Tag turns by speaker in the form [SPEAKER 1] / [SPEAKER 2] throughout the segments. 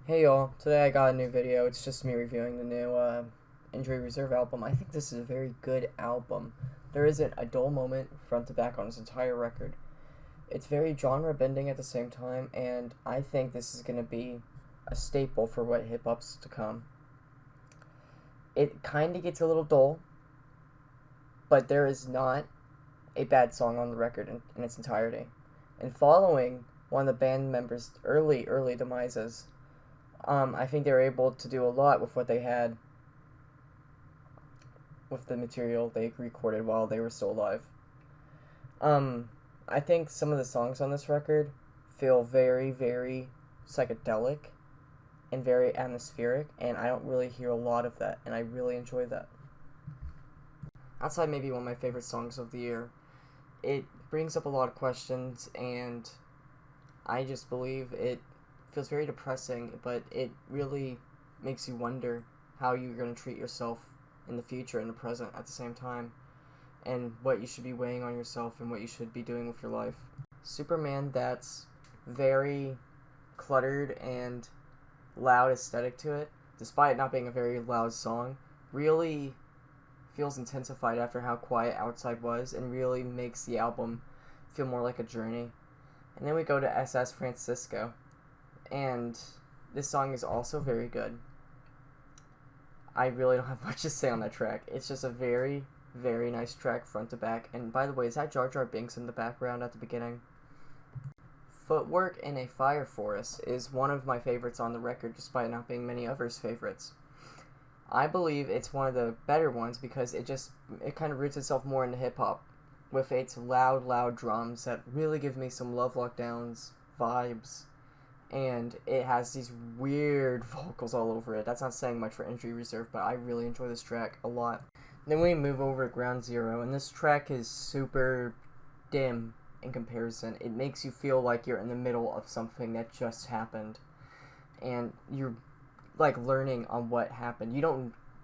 [SPEAKER 1] Hey y'all, today I got a new video. It's just me reviewing the new Injury Reserve album. I think this is a very good album. There isn't a dull moment front to back on this entire record. It's very genre bending at the same time, and I think this is going to be a staple for what hip hop's to come. It kind of gets a little dull, but there is not a bad song on the record in its entirety. And following one of the band members' early demises, I think they were able to do a lot with what they had with the material they recorded while they were still alive. I think some of the songs on this record feel very psychedelic and very atmospheric, and I don't really hear a lot of that, and I really enjoy that. Outside maybe one of my favorite songs of the year, it brings up a lot of questions, and I just believe it feels very depressing, but it really makes you wonder how you're going to treat yourself in the future and the present at the same time, and what you should be weighing on yourself and what you should be doing with your life. Superman, that's very cluttered and loud aesthetic to it, despite it not being a very loud song, really feels intensified after how quiet Outside was, and really makes the album feel more like a journey. And then we go to SS Francisco, and this song is also very good. I really don't have much to say on that track. It's just a very nice track front to back. And by the way, is that Jar Jar Binks in the background at the beginning? Footwork in a Fire Forest is one of my favorites on the record, despite not being many others' favorites. I believe it's one of the better ones because it kind of roots itself more into hip-hop with its loud drums that really give me some Love Lockdowns vibes, and it has these weird vocals all over it. That's not saying much for Injury Reserve, but I really enjoy this track a lot. Then we move over to Ground Zero, and this track is super dim in comparison. It makes you feel like you're in the middle of something that just happened, and you're like learning on what happened.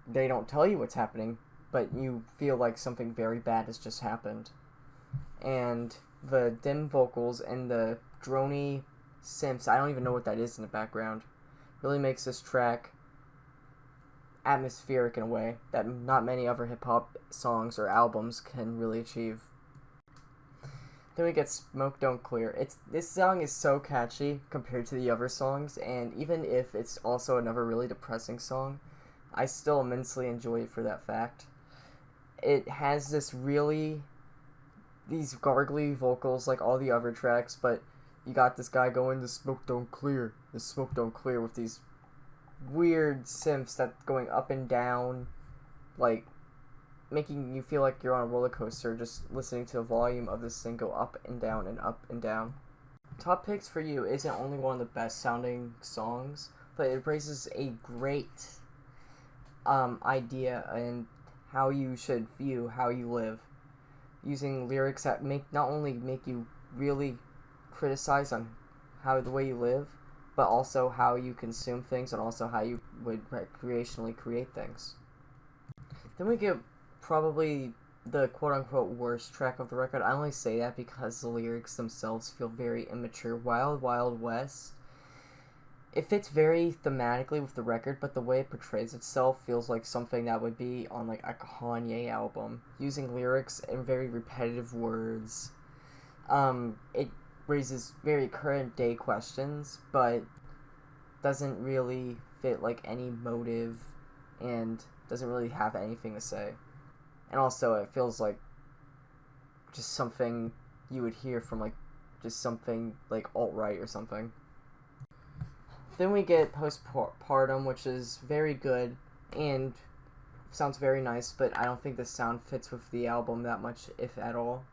[SPEAKER 1] They don't tell you what's happening, but you feel like something very bad has just happened. And the dim vocals and the drony synths, I don't even know what that is in the background, really makes this track atmospheric in a way that not many other hip-hop songs or albums can really achieve. Then we get Smoke Don't Clear. This song is so catchy compared to the other songs, and even if it's also another really depressing song, I still immensely enjoy it for that fact. It has these gargly vocals like all the other tracks, but you got this guy going, the smoke don't clear with these weird synths that going up and down, like making you feel like you're on a roller coaster just listening to the volume of this thing go up and down and up and down. Top Picks for You isn't only one of the best sounding songs, but it raises a great idea and how you should view how you live, using lyrics that not only make you really criticize on the way you live, but also how you consume things and also how you would recreationally create things. Then we get probably the quote-unquote worst track of the record. I only say that because the lyrics themselves feel very immature. Wild Wild West, it fits very thematically with the record, but the way it portrays itself feels like something that would be on like a Kanye album, using lyrics and very repetitive words. It raises very current day questions, but doesn't really fit like any motive and doesn't really have anything to say. And also it feels like just something you would hear from like just something like alt-right or something. Then we get Partum, which is very good and sounds very nice, but I don't think the sound fits with the album that much, if at all.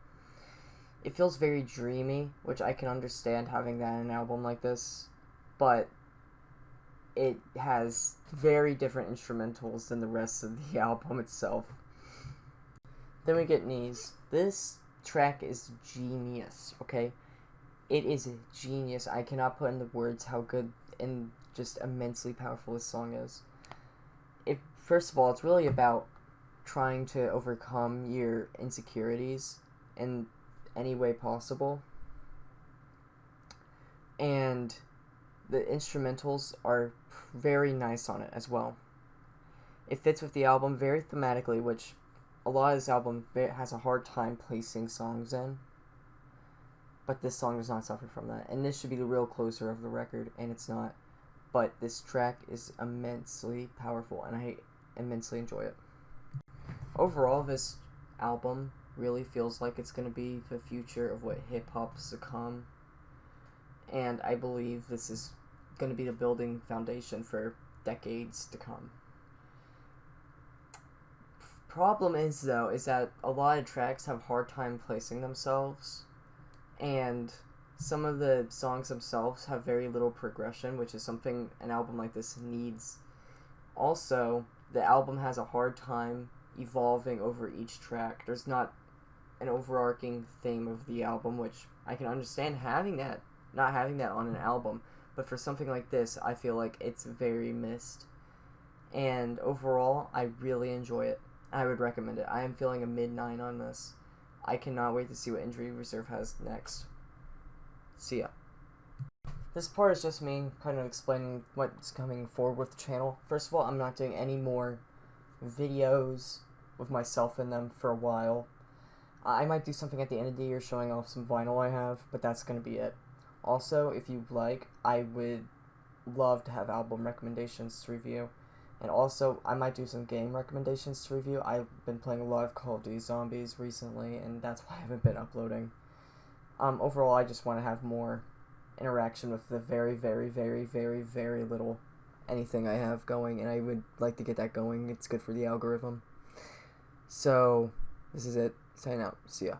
[SPEAKER 1] It feels very dreamy, which I can understand having that in an album like this, but it has very different instrumentals than the rest of the album itself. Then we get Knees. This track is genius, okay? It is genius. I cannot put into words how good and just immensely powerful this song is. First of all, it's really about trying to overcome your insecurities in any way possible. And the instrumentals are very nice on it as well. It fits with the album very thematically, which a lot of this album has a hard time placing songs in. But this song does not suffer from that. And this should be the real closer of the record, and it's not. But this track is immensely powerful, and I immensely enjoy it. Overall, this album really feels like it's going to be the future of what hip-hop's to come. And I believe this is going to be the building foundation for decades to come. Problem is, though, is that a lot of tracks have a hard time placing themselves, and some of the songs themselves have very little progression, which is something an album like this needs. Also, the album has a hard time evolving over each track. There's not an overarching theme of the album, which I can understand not having that on an album, but for something like this, I feel like it's very missed. And overall, I really enjoy it. I would recommend it. I am feeling a mid-9 on this. I cannot wait to see what Injury Reserve has next. See ya. This part is just me kind of explaining what's coming forward with the channel. First of all, I'm not doing any more videos with myself in them for a while. I might do something at the end of the year showing off some vinyl I have, but that's going to be it. Also, if you'd like, I would love to have album recommendations to review. And also, I might do some game recommendations to review. I've been playing a lot of Call of Duty Zombies recently, and that's why I haven't been uploading. Overall, I just want to have more interaction with the very, very, very, very, very little anything I have going, and I would like to get that going. It's good for the algorithm. So, this is it. Sign out. See ya.